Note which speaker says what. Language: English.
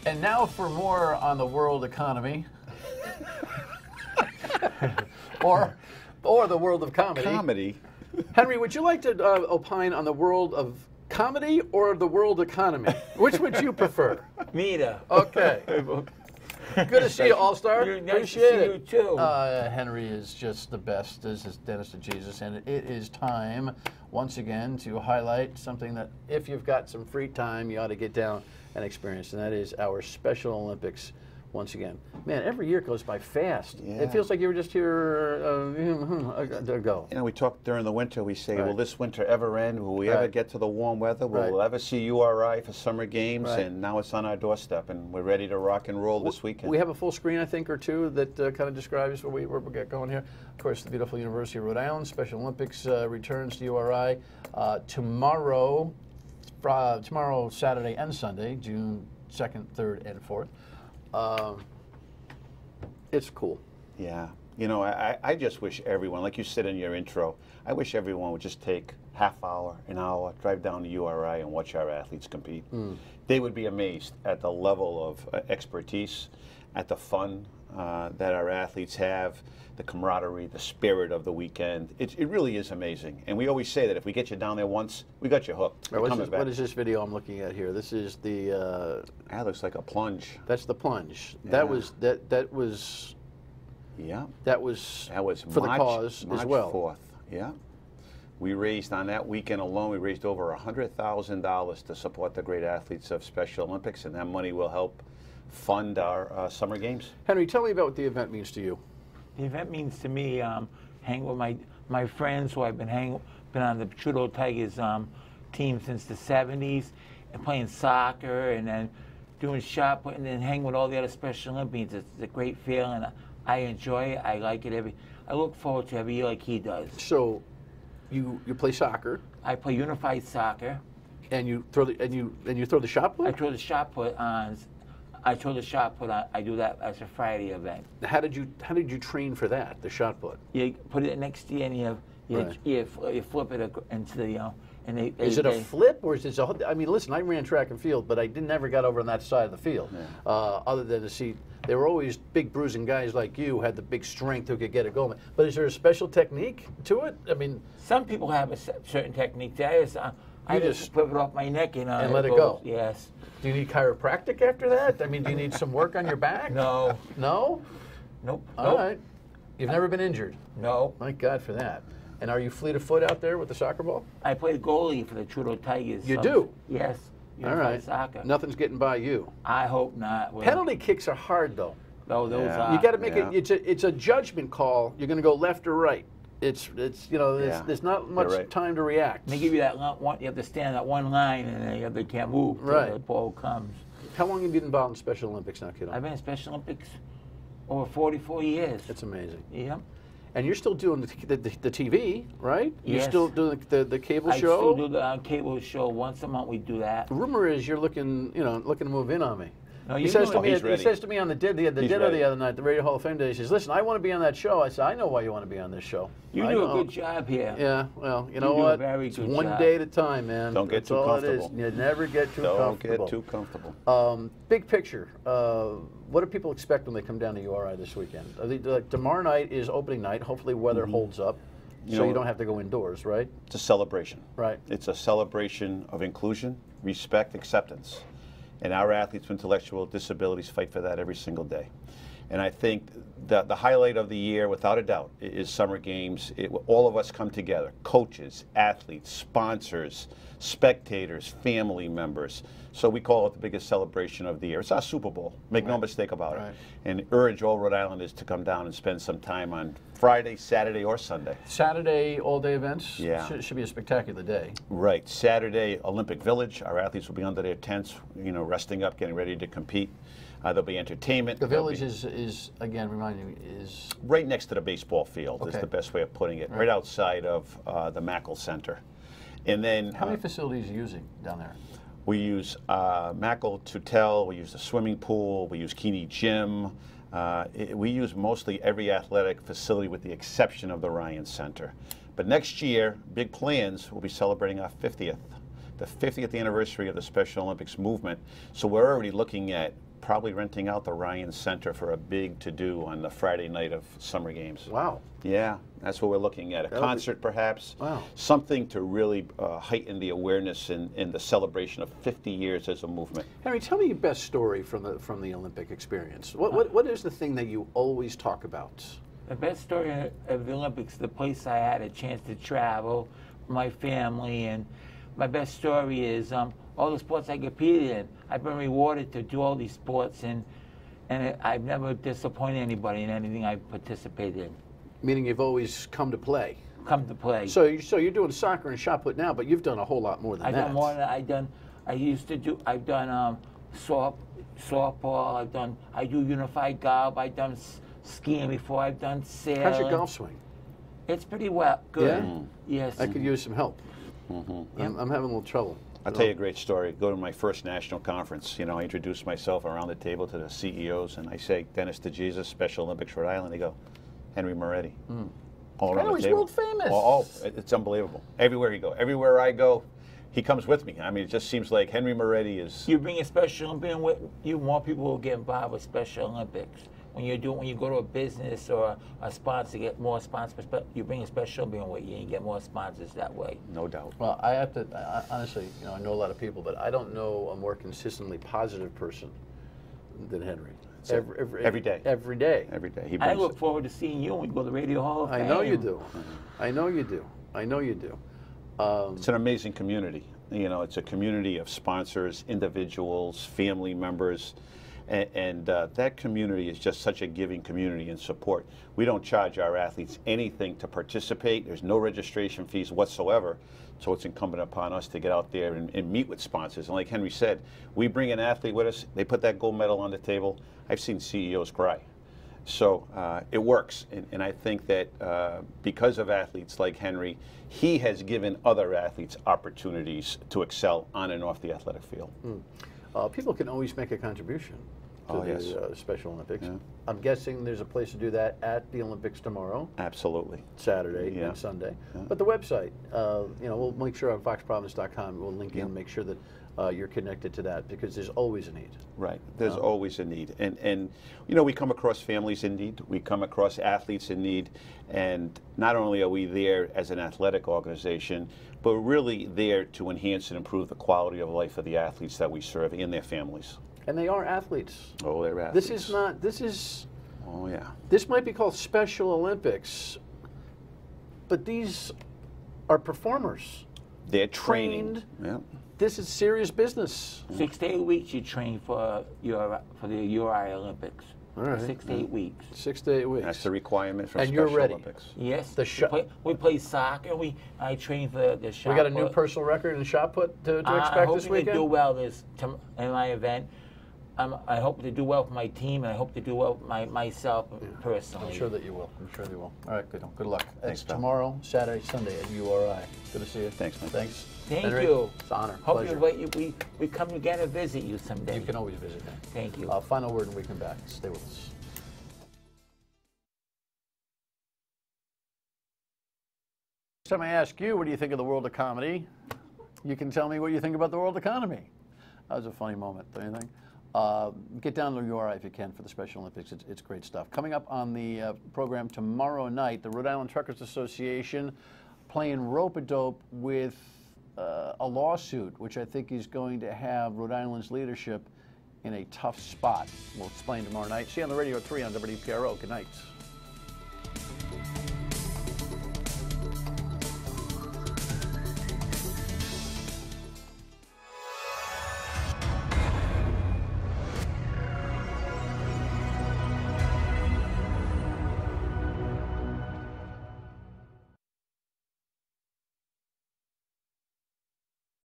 Speaker 1: And now for more on the world economy, or the world of comedy.
Speaker 2: Comedy.
Speaker 1: Henry, would you like to opine on the world of comedy or the world economy? Which would you prefer?
Speaker 3: Neither.
Speaker 1: Okay. Good to see you, All-Star. Appreciate it.
Speaker 3: You too.
Speaker 1: Henry is just the best. This is Dennis DeJesus, and it is time once again to highlight something that if you've got some free time, you ought to get down and experience, and that is our Special Olympics once again. Man, every year goes by fast.
Speaker 2: Yeah.
Speaker 1: It feels like you were just here ago.
Speaker 2: You know, we talk during the winter, we say,
Speaker 1: Right.
Speaker 2: will this winter ever end? Will we ever
Speaker 1: Right.
Speaker 2: get to the warm weather? Will
Speaker 1: Right.
Speaker 2: we ever see URI for summer games?
Speaker 1: Right.
Speaker 2: And now it's on our doorstep, and we're ready to rock and roll this weekend.
Speaker 1: We have a full screen, I think, or two that kind of describes what we get going here. Of course, the beautiful University of Rhode Island Special Olympics returns to URI tomorrow, Saturday and Sunday, June 2nd, 3rd, and 4th. It's cool.
Speaker 2: Yeah. You know, I just wish everyone, like you said in your intro, I wish everyone would just take half hour, an hour, drive down to URI and watch our athletes compete. They would be amazed at the level of expertise, at the fun that our athletes have, the camaraderie, the spirit of the weekend. It really is amazing. And we always say that if we get you down there once, we got you hooked.
Speaker 1: Right,
Speaker 2: You're coming back.
Speaker 1: what is this video I'm looking at here? This is the.
Speaker 2: That looks like a plunge.
Speaker 1: That's the plunge.
Speaker 2: Yeah.
Speaker 1: That was that was.
Speaker 2: Yeah.
Speaker 1: That was for
Speaker 2: March,
Speaker 1: the cause
Speaker 2: March
Speaker 1: as well.
Speaker 2: 4th. Yeah. We raised, on that weekend alone, we raised over $100,000 to support the great athletes of Special Olympics, and that money will help fund our summer games.
Speaker 1: Henry, tell me about what the event means to you.
Speaker 3: The event means to me hang with my friends who I've been on the Rhode Tigers team since the 70s, and playing soccer and then doing shot put and then hang with all the other Special Olympians. It's a great feeling. I enjoy it. I like it I look forward to every year like he does.
Speaker 1: So, you play soccer.
Speaker 3: I play unified soccer.
Speaker 1: And you throw the throw the shot put.
Speaker 3: I throw the shot put on. I do that as a Friday event.
Speaker 1: How did you train for that? The shot put.
Speaker 3: You put it next to you and
Speaker 1: Right.
Speaker 3: you flip it into the and they
Speaker 1: Is it a flip or is it I mean, listen, I ran track and field, but I never got over on that side of the field.
Speaker 2: Yeah.
Speaker 1: Other than to see, they were always big bruising guys like you, had the big strength who could get it going. But is there a special technique to it? I mean,
Speaker 3: some people have a certain technique. I just flip it off my neck and
Speaker 1: let it go.
Speaker 3: Yes.
Speaker 1: Do you need chiropractic after that? I mean, do you need some work on your back?
Speaker 3: No.
Speaker 1: No?
Speaker 3: Nope.
Speaker 1: All right. You've never been injured?
Speaker 3: No.
Speaker 1: Thank God for that. And are you fleet of foot out there with the soccer ball?
Speaker 3: I play goalie for the Rhode Tigers.
Speaker 1: You do?
Speaker 3: Yes.
Speaker 1: All right.
Speaker 3: Soccer.
Speaker 1: Nothing's getting by you.
Speaker 3: I hope not. Well,
Speaker 1: Penalty kicks are hard, though.
Speaker 3: No, those
Speaker 2: Yeah.
Speaker 3: are.
Speaker 1: You got to make
Speaker 2: Yeah.
Speaker 1: it's a judgment call. You're going to go left or right. It's
Speaker 2: Yeah.
Speaker 1: there's not much
Speaker 2: You're right.
Speaker 1: time to react.
Speaker 3: They give you that one. You have to stand at one line, and then you can't move till
Speaker 1: Right.
Speaker 3: the ball comes.
Speaker 1: How long have you been involved in Special Olympics now, kiddo?
Speaker 3: I've been in Special Olympics over 44 years.
Speaker 1: It's amazing.
Speaker 3: Yep.
Speaker 1: And you're still doing the TV, right? You're
Speaker 3: Yes.
Speaker 1: still doing the cable
Speaker 3: I
Speaker 1: show.
Speaker 3: still do the cable show once a month. We do that.
Speaker 1: Rumor is you're looking to move in on me.
Speaker 3: No,
Speaker 1: He
Speaker 3: you
Speaker 1: says
Speaker 3: do
Speaker 1: to
Speaker 3: it.
Speaker 1: me,
Speaker 2: he's
Speaker 1: he
Speaker 2: ready.
Speaker 1: says to me on the dinner
Speaker 2: He's
Speaker 1: the
Speaker 2: ready.
Speaker 1: other night, the Radio Hall of Fame Day. He says, "Listen, I want to be on that show." I said, "I know why you want to be on this show."
Speaker 3: You
Speaker 1: I
Speaker 3: do a
Speaker 1: know.
Speaker 3: good job here.
Speaker 1: Yeah, well, you know
Speaker 3: do a
Speaker 1: what?
Speaker 3: very
Speaker 1: It's
Speaker 3: good
Speaker 1: one
Speaker 3: job.
Speaker 1: day at a time, man.
Speaker 2: Don't get
Speaker 1: That's
Speaker 2: too
Speaker 1: all
Speaker 2: comfortable.
Speaker 1: it is. You never get too
Speaker 2: Don't
Speaker 1: comfortable.
Speaker 2: get too comfortable.
Speaker 1: Big picture. What do people expect when they come down to URI this weekend? Tomorrow night is opening night. Hopefully, weather holds up,
Speaker 2: You
Speaker 1: so
Speaker 2: know-
Speaker 1: you don't have to go indoors, right?
Speaker 2: It's a celebration.
Speaker 1: Right.
Speaker 2: It's a celebration of inclusion, respect, acceptance. And our athletes with intellectual disabilities fight for that every single day. And I think that the highlight of the year, without a doubt, is Summer Games. All of us come together, coaches, athletes, sponsors, spectators, family members. So we call it the biggest celebration of the year. It's our Super Bowl, make no mistake about
Speaker 1: Right.
Speaker 2: it. And urge all Rhode Islanders to come down and spend some time on Friday, Saturday, or Sunday.
Speaker 1: Saturday, all-day events.
Speaker 2: Yeah.
Speaker 1: Should be a spectacular day.
Speaker 2: Right. Saturday, Olympic Village. Our athletes will be under their tents, resting up, getting ready to compete. There'll be entertainment.
Speaker 1: The
Speaker 2: There'll
Speaker 1: village
Speaker 2: be-
Speaker 1: is again, remind me, is
Speaker 2: right next to the baseball field, is
Speaker 1: Okay.
Speaker 2: the best way of putting it, right outside of the Mackle Center. And then
Speaker 1: how many facilities are you using down there?
Speaker 2: we use Mackle Tutel, we use the swimming pool, we use Keeney Gym. We use mostly every athletic facility with the exception of the Ryan Center. But next year, big plans, we'll be celebrating our 50th, the 50th anniversary of the Special Olympics movement. So we're already looking at probably renting out the Ryan Center for a big to-do on the Friday night of summer games.
Speaker 1: Wow.
Speaker 2: Yeah, that's what we're looking at. A concert, perhaps.
Speaker 1: Wow.
Speaker 2: Something to really heighten the awareness and the celebration of 50 years as a movement.
Speaker 1: Henry, tell me your best story from the Olympic experience. What is the thing that you always talk about?
Speaker 3: The best story of the Olympics, the place I had a chance to travel, my family, and my best story is all the sports I competed in. I've been rewarded to do all these sports, and I've never disappointed anybody in anything I've participated in.
Speaker 1: Meaning you've always come to play.
Speaker 3: Come to play.
Speaker 1: So you're doing soccer and shot put now, but you've done a whole lot more than that.
Speaker 3: I've done more than I've done softball. I do unified golf. I've done skiing before. I've done sailing.
Speaker 1: How's your golf swing?
Speaker 3: It's pretty well. Good.
Speaker 1: Yeah?
Speaker 3: Yes.
Speaker 1: I could use some help. I'm having a little trouble.
Speaker 2: I'll tell you a great story. Go to my first national conference. You know, I introduce myself around the table to the CEOs, and I say, Dennis DeJesus, Special Olympics, Rhode Island. They go, Henry Moretti. All around the
Speaker 1: he's
Speaker 2: table.
Speaker 1: world famous.
Speaker 2: Oh, it's unbelievable. Everywhere you go. Everywhere I go, he comes with me. I mean, it just seems like Henry Moretti is...
Speaker 3: You bring a Special Olympian with you, more people will get involved with Special Olympics. When you go to a business or a sponsor, get more sponsors, but you bring a Special Olympian with you and you get more sponsors that way.
Speaker 2: No doubt.
Speaker 1: Well, I have to, honestly, you know, I know a lot of people, but I don't know a more consistently positive person than Henry.
Speaker 2: Every day.
Speaker 1: Every day.
Speaker 2: Every day. He
Speaker 3: I
Speaker 2: brings
Speaker 3: look
Speaker 2: it.
Speaker 3: forward to seeing you when we go to the Radio Hall of Fame.
Speaker 1: I know you do. I know you do. I know you do.
Speaker 2: It's an amazing community. You know, it's a community of sponsors, individuals, family members, and that community is just such a giving community and support. We don't charge our athletes anything to participate. There's no registration fees whatsoever. So it's incumbent upon us to get out there and meet with sponsors. And like Henry said, we bring an athlete with us, they put that gold medal on the table. I've seen CEOs cry. So it works. And I think that because of athletes like Henry, he has given other athletes opportunities to excel on and off the athletic field.
Speaker 1: People can always make a contribution to the Special Olympics.
Speaker 2: Yeah.
Speaker 1: I'm guessing there's a place to do that at the Olympics tomorrow.
Speaker 2: Absolutely.
Speaker 1: Saturday and Sunday. But the website, you know, we'll make sure on foxprovidence.com we'll link in and make sure that you're connected to that, because there's always a need.
Speaker 2: Right. There's always a need. And you know, we come across families in need. We come across athletes in need. And not only are we there as an athletic organization, but we're really there to enhance and improve the quality of life of the athletes that we serve and their families.
Speaker 1: And they are athletes.
Speaker 2: Oh, they're athletes.
Speaker 1: Oh, yeah.
Speaker 2: Yeah.
Speaker 1: This might be called Special Olympics, but these are performers.
Speaker 2: They're training. Yeah.
Speaker 1: This is serious business.
Speaker 3: 6 to 8 weeks you train for the URI Olympics.
Speaker 1: All right.
Speaker 3: 6 to 8 weeks.
Speaker 1: 6 to 8 weeks.
Speaker 2: That's the requirement for
Speaker 1: And
Speaker 2: Special
Speaker 1: you're ready.
Speaker 2: Olympics.
Speaker 3: Yes.
Speaker 1: The
Speaker 3: we play soccer. I train for the shot
Speaker 1: We got a new
Speaker 3: put.
Speaker 1: personal record in shot put to
Speaker 3: I'm
Speaker 1: expect
Speaker 3: hoping
Speaker 1: this weekend?
Speaker 3: to do well in my event. I hope to do well for my team, and I hope to do well for myself personally.
Speaker 1: I'm sure that you will. I'm sure you will. All right, good luck.
Speaker 2: Thanks,
Speaker 1: It's
Speaker 2: pal.
Speaker 1: tomorrow, Saturday, Sunday at URI. Good to see you.
Speaker 2: Thanks, man.
Speaker 1: Thanks.
Speaker 3: Thank
Speaker 1: Henry,
Speaker 3: you.
Speaker 1: It's an honor.
Speaker 3: Hope
Speaker 1: Pleasure.
Speaker 3: we come again and visit you someday.
Speaker 1: You can always visit me.
Speaker 3: Thank you.
Speaker 1: Final word and we come back. Stay with us. Next time I ask you, what do you think of the world of comedy? You can tell me what you think about the world economy. That was a funny moment, don't you think? Get down to URI if you can for the Special Olympics. It's great stuff. Coming up on the program tomorrow night, the Rhode Island Truckers Association playing rope-a-dope with a lawsuit, which I think is going to have Rhode Island's leadership in a tough spot. We'll explain tomorrow night. See you on the radio at 3 on WPRO. Good night.